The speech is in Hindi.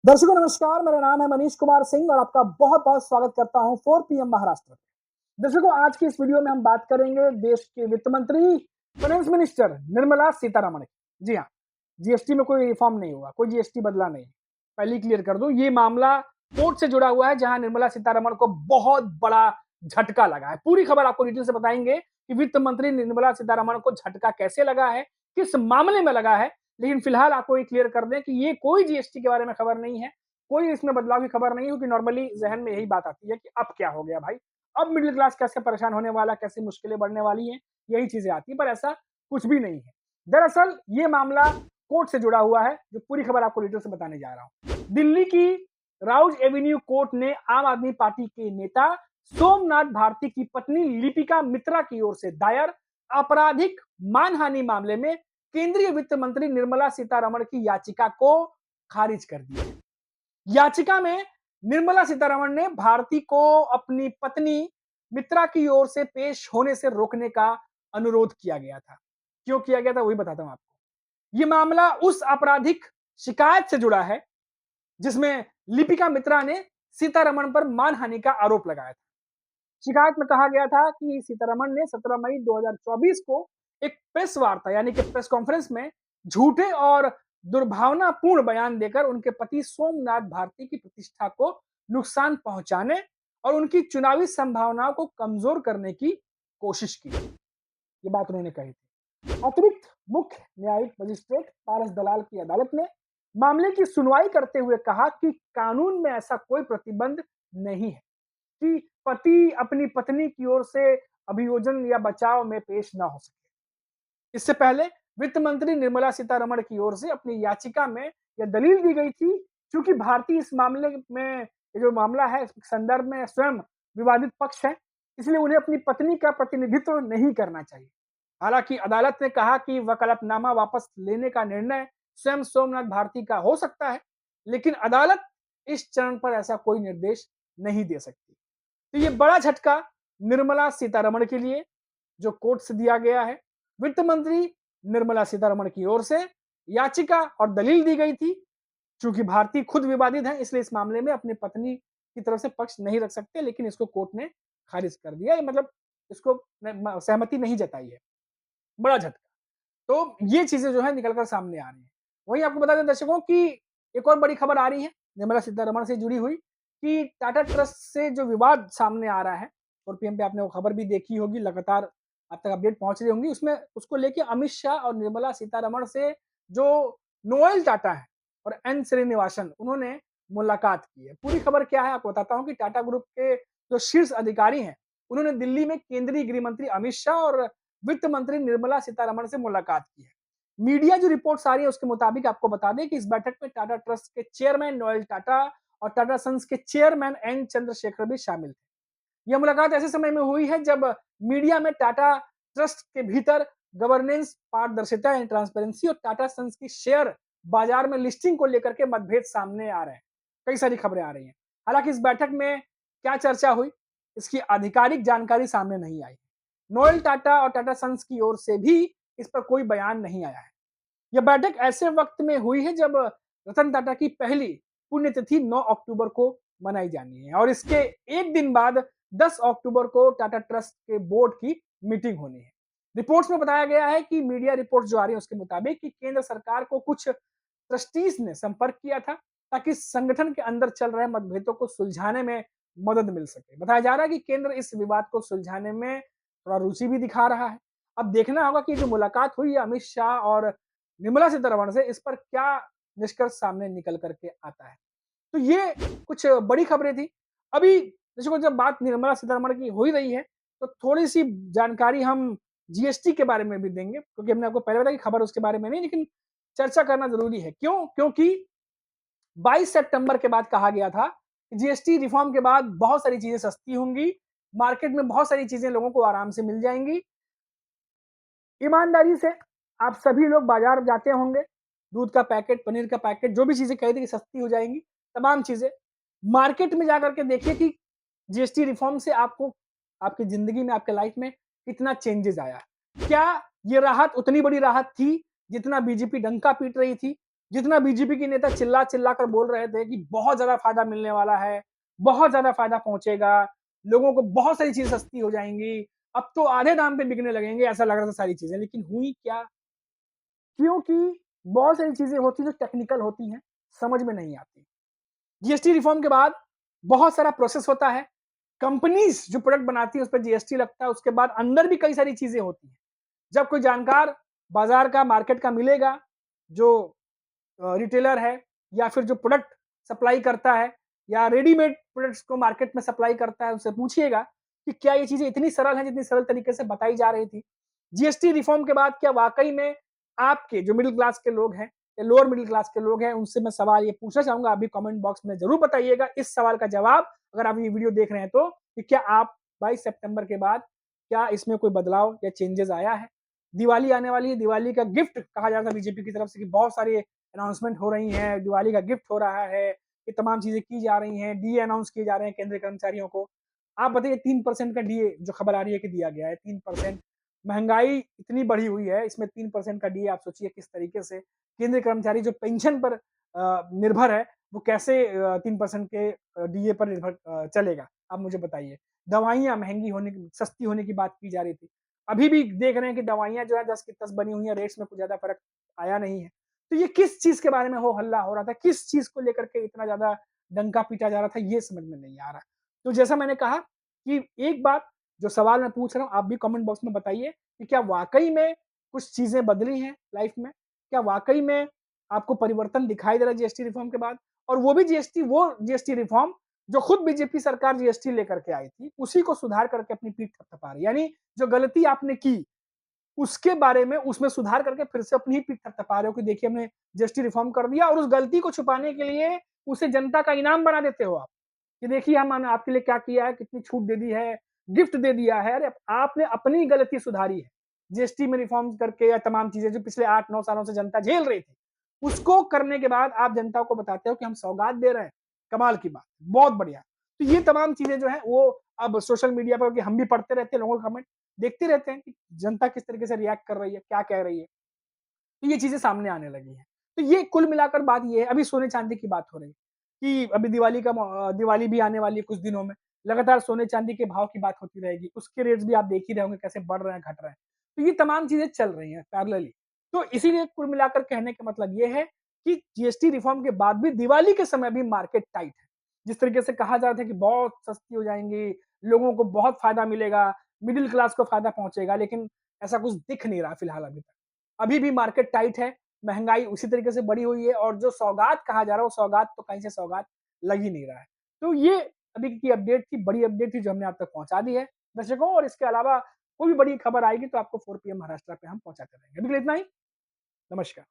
दर्शकों नमस्कार, मेरा नाम है मनीष कुमार सिंह और आपका बहुत-बहुत स्वागत करता हूं 4 पीएम महाराष्ट्र में। दर्शकों आज की इस वीडियो में हम बात करेंगे देश के वित्त मंत्री, फाइनेंस मिनिस्टर निर्मला सीतारमण की। जी हाँ, जीएसटी में कोई रिफॉर्म नहीं हुआ, कोई जीएसटी बदला नहीं। पहले ही क्लियर कर दूं, ये मामला कोर्ट से जुड़ा हुआ है जहां निर्मला सीतारमण को बहुत बड़ा झटका लगा है। पूरी खबर आपको डिटेल से बताएंगे कि वित्त मंत्री निर्मला सीतारमण को झटका कैसे लगा है, किस मामले में लगा है। लेकिन फिलहाल आपको ये क्लियर कर दें कि ये कोई जीएसटी के बारे में खबर नहीं है, कोई इसमें बदलाव की खबर नहीं है, क्योंकि नॉर्मली जहन में यही बात आती है कि अब क्या हो गया भाई, अब मिडिल क्लास कैसे परेशान होने वाला, कैसे मुश्किलें बढ़ने वाली हैं, यही चीजें आती हैं, पर ऐसा कुछ भी नहीं है। दरअसल ये मामला कोर्ट से जुड़ा हुआ है, जो पूरी खबर आपको डिटेल से बताने जा रहा हूँ। दिल्ली की राउज एवेन्यू कोर्ट ने आम आदमी पार्टी के नेता सोमनाथ भारती की पत्नी लिपिका मित्रा की ओर से दायर आपराधिक मानहानि मामले में केंद्रीय वित्त मंत्री निर्मला सीतारमण की याचिका को खारिज कर दिया। याचिका में निर्मला सीतारमण ने भारती को अपनी पत्नी मित्रा की ओर से पेश होने से रोकने का अनुरोध किया गया था। क्यों किया गया था वही बताता हूं आपको। यह मामला उस आपराधिक शिकायत से जुड़ा है जिसमें लिपिका मित्रा ने सीतारमण पर मानहानि का आरोप लगाया था। शिकायत में कहा गया था कि सीतारमण ने 17 मई 2024 को एक प्रेस वार्ता यानी कि प्रेस कॉन्फ्रेंस में झूठे और दुर्भावनापूर्ण बयान देकर उनके पति सोमनाथ भारती की प्रतिष्ठा को नुकसान पहुंचाने और उनकी चुनावी संभावनाओं को कमजोर करने की कोशिश की। ये बात उन्होंने कही थी। अतिरिक्त मुख्य न्यायिक मजिस्ट्रेट पारस दलाल की अदालत ने मामले की सुनवाई करते हुए कहा कि कानून में ऐसा कोई प्रतिबंध नहीं है कि पति अपनी पत्नी की ओर से अभियोजन या बचाव में पेश ना हो सके। इससे पहले वित्त मंत्री निर्मला सीतारमण की ओर से अपनी याचिका में यह दलील दी गई थी, क्योंकि भारतीय इस मामले में ये जो मामला है इस संदर्भ में स्वयं विवादित पक्ष है, इसलिए उन्हें अपनी पत्नी का प्रतिनिधित्व नहीं करना चाहिए। हालांकि अदालत ने कहा कि वकालतनामा वापस लेने का निर्णय स्वयं सोमनाथ भारती का हो सकता है, लेकिन अदालत इस चरण पर ऐसा कोई निर्देश नहीं दे सकती। तो ये बड़ा झटका निर्मला सीतारमण के लिए जो कोर्ट से दिया गया है। वित्त मंत्री निर्मला सीतारमण की ओर से याचिका और दलील दी गई थी। चूंकि भारती खुद विवादित है, इसलिए इस मामले में अपनी पत्नी की तरफ से पक्ष नहीं रख सकते, लेकिन इसको कोर्ट ने खारिज कर दिया। मतलब इसको सहमति नहीं जताई है। बड़ा झटका। तो ये चीजें जो है निकलकर सामने आ रही है। वहीं आपको बता दें दर्शकों की एक और बड़ी खबर आ रही है निर्मला सीतारमण से जुड़ी हुई कि टाटा ट्रस्ट से जो विवाद सामने आ रहा है, और पीएम पे आपने वो खबर भी देखी होगी, लगातार आप तक अपडेट पहुंच रही होंगी, उसमें उसको लेके अमित शाह और निर्मला सीतारमण से जो नोएल टाटा है और एन श्रीनिवासन उन्होंने मुलाकात की है। पूरी खबर क्या है आपको बताता हूं कि टाटा ग्रुप के जो शीर्ष अधिकारी हैं उन्होंने दिल्ली में केंद्रीय गृह मंत्री अमित शाह और वित्त मंत्री निर्मला सीतारमण से मुलाकात की है। मीडिया जो रिपोर्ट्स आ रही है उसके मुताबिक आपको बता दें कि इस बैठक में टाटा ट्रस्ट के चेयरमैन नोएल टाटा और टाटा सन्स के चेयरमैन एन चंद्रशेखर भी शामिल थे। यह मुलाकात ऐसे समय में हुई है जब मीडिया में टाटा ट्रस्ट के भीतर गवर्नेंस, पारदर्शिता एंड ट्रांसपेरेंसी और टाटा सन्स की शेयर बाजार में लिस्टिंग को लेकर के मतभेद सामने आ रहे हैं। कई सारी खबरें आ रही हैं। हालांकि इस बैठक में क्या चर्चा हुई, इसकी आधिकारिक जानकारी सामने नहीं आई। नोएल टाटा और टाटा सन्स की ओर से भी इस पर कोई बयान नहीं आया है। यह बैठक ऐसे वक्त में हुई है जब रतन टाटा की पहली पुण्यतिथि 9 अक्टूबर को मनाई जानी है और इसके एक दिन बाद 10 अक्टूबर को टाटा ट्रस्ट के बोर्ड की मीटिंग होनी है। रिपोर्ट्स में बताया गया है कि मीडिया रिपोर्ट्स जो आ रही है उसके मुताबिक कि केंद्र सरकार को कुछ ट्रस्टीज ने संपर्क किया था ताकि संगठन के अंदर चल रहे मतभेदों को सुलझाने में मदद मिल सके। बताया जा रहा है कि केंद्र इस विवाद को सुलझाने में थोड़ा रुचि भी दिखा रहा है। अब देखना होगा कि जो मुलाकात हुई है अमित शाह और निर्मला सीतारमण से, इस पर क्या निष्कर्ष सामने निकल करके आता है। तो ये कुछ बड़ी खबरें थी। अभी देखो जब बात निर्मला सीतारमण की हो ही रही है तो थोड़ी सी जानकारी हम जीएसटी के बारे में भी देंगे, क्योंकि हमने आपको पहले बताया कि खबर उसके बारे में नहीं, लेकिन चर्चा करना जरूरी है। क्यों? क्योंकि 22 सितंबर के बाद कहा गया था कि जीएसटी रिफॉर्म के बाद बहुत सारी चीजें सस्ती होंगी, मार्केट में बहुत सारी चीजें लोगों को आराम से मिल जाएंगी। ईमानदारी से आप सभी लोग बाजार जाते होंगे, दूध का पैकेट, पनीर का पैकेट, जो भी चीजें कही थी कि सस्ती हो जाएंगी, तमाम चीजें मार्केट में जाकर के देखिए कि जीएसटी रिफॉर्म से आपको आपकी जिंदगी में, आपके लाइफ में कितना चेंजेस आया। क्या ये राहत उतनी बड़ी राहत थी जितना बीजेपी डंका पीट रही थी? जितना बीजेपी के नेता चिल्ला-चिल्ला कर बोल रहे थे कि बहुत ज़्यादा फ़ायदा मिलने वाला है, बहुत ज़्यादा फ़ायदा पहुँचेगा, लोगों को बहुत सारी चीज़ें सस्ती हो जाएँगी, अब तो आधे दाम पे बिकने लगेंगे, ऐसा लग रहा था सारी चीज़ें। लेकिन हुई क्या? क्योंकि बहुत सारी चीज़ें होती हैं जो टेक्निकल होती हैं, समझ में नहीं आती। जीएसटी रिफ़ॉर्म के बाद बहुत सारा प्रोसेस होता है, कंपनीज़ जो प्रोडक्ट बनाती है उस पे जीएसटी लगता है, उसके बाद अंदर भी कई सारी चीज़ें होती हैं। जब कोई जानकार बाज़ार का, मार्केट का मिलेगा, जो रिटेलर है या फिर जो प्रोडक्ट सप्लाई करता है या रेडीमेड प्रोडक्ट्स को मार्केट में सप्लाई करता है, उनसे पूछिएगा कि क्या ये चीज़ें इतनी सरल हैं जितनी सरल तरीके से बताई जा रही थी? जीएसटी रिफ़ॉर्म के बाद क्या वाक़ई में आपके जो मिडल क्लास के लोग हैं या लोअर मिडल क्लास के लोग हैं, उनसे मैं सवाल ये पूछना चाहूँगा, आप भी कमेंट बॉक्स में ज़रूर बताइएगा इस सवाल का जवाब, अगर आप ये वीडियो देख रहे हैं तो, कि क्या आप 22 सितंबर के बाद क्या इसमें कोई बदलाव या चेंजेज़ आया है? दिवाली आने वाली है, दिवाली का गिफ्ट कहा जा रहा था बीजेपी की तरफ से कि बहुत सारे अनाउंसमेंट हो रही हैं, दिवाली का गिफ्ट हो रहा है, ये तमाम चीज़ें की जा रही हैं, डीए अनाउंस किए जा रहे हैं केंद्रीय कर्मचारियों को। आप बताइए 3% का डीए जो खबर आ रही है कि दिया गया है 3%। महँगाई इतनी बढ़ी हुई है, इसमें 3% का डीए आप सोचिए किस तरीके से केंद्रीय कर्मचारी जो पेंशन पर निर्भर है, वो कैसे 3% के डीए पर निर्भर चलेगा? आप मुझे बताइए। दवाइयाँ महँगी होने की सस्ती होने की बात की जा रही थी। अभी भी देख रहे हैं कि दवाइयाँ जो है 10 की 10 बनी हुई हैं, रेट्स में कुछ ज़्यादा फ़र्क आया नहीं है। तो ये किस चीज़ के बारे में हो हल्ला हो रहा था? किस चीज़ को लेकर के इतना ज़्यादा डंका पीटा जा रहा था? ये समझ में नहीं आ रहा। तो जैसा मैंने कहा कि एक बात जो सवाल मैं पूछ रहा हूँ, आप भी कमेंट बॉक्स में बताइए कि क्या वाक़ई में कुछ चीज़ें बदली हैं लाइफ़ में? क्या वाक़ई में आपको परिवर्तन दिखाई दे रहा है जीएसटी रिफ़ॉर्म के बाद? और वो जीएसटी रिफ़ॉर्म जो खुद बीजेपी सरकार जीएसटी लेकर के आई थी, उसी को सुधार करके अपनी पीठ थपथपा रही है। यानी जो गलती आपने की उसके बारे में उसमें सुधार करके फिर से अपनी ही पीठ थपथपा रहे हो कि देखिए हमने जीएसटी रिफॉर्म कर दिया और उस गलती को छुपाने के लिए उसे जनता का इनाम बना देते हो आप, कि देखिए हमने आपके लिए क्या किया है, कितनी छूट दे दी है, गिफ्ट दे दिया है। अरे आपने अपनी गलती सुधारी है। जीएसटी में रिफॉर्म करके या तमाम चीज़ें जो पिछले 8-9 सालों से जनता झेल रही थी, उसको करने के बाद आप जनता को बताते हो कि हम सौगात दे रहे हैं। कमाल की बात, बहुत बढ़िया। तो ये तमाम चीज़ें जो हैं वो अब सोशल मीडिया पर कि हम भी पढ़ते रहते हैं लोगों के कमेंट, देखते रहते हैं कि जनता किस तरीके से रिएक्ट कर रही है, क्या कह रही है। तो ये चीज़ें सामने आने लगी हैं। तो ये कुल मिलाकर बात ये है, अभी सोने-चांदी की बात हो रही है कि अभी दिवाली भी आने वाली है कुछ दिनों में। लगातार सोने-चांदी के भाव की बात होती रहेगी। उसके रेट्स भी आप देख ही रहे होंगे कैसे बढ़ रहे हैं, घट रहे हैं। तो ये तमाम चीज़ें चल रही हैं पैरेलली। तो इसीलिए कुल मिलाकर कहने का मतलब ये है कि जीएसटी रिफॉर्म के बाद भी दिवाली के समय भी मार्केट टाइट है। जिस तरीके से कहा जा रहा था कि बहुत सस्ती हो जाएँगी, लोगों को बहुत फ़ायदा मिलेगा, मिडल क्लास को फ़ायदा पहुँचेगा, लेकिन ऐसा कुछ दिख नहीं रहा फिलहाल अभी तक। अभी भी मार्केट टाइट है, महँगाई उसी तरीके से बढ़ी हुई है और जो सौगात कहा जा रहा है, वो सौगात तो कहीं से सौगात लग ही नहीं रहा है। तो ये अभी की अपडेट थी, बड़ी अपडेट थी जो हमने आप तक पहुँचा दी है दर्शकों, और इसके अलावा कोई भी बड़ी खबर आएगी तो आपको 4 पीएम महाराष्ट्र पे हम पहुँचाते रहेंगे। अभी के लिए इतना ही, नमस्कार।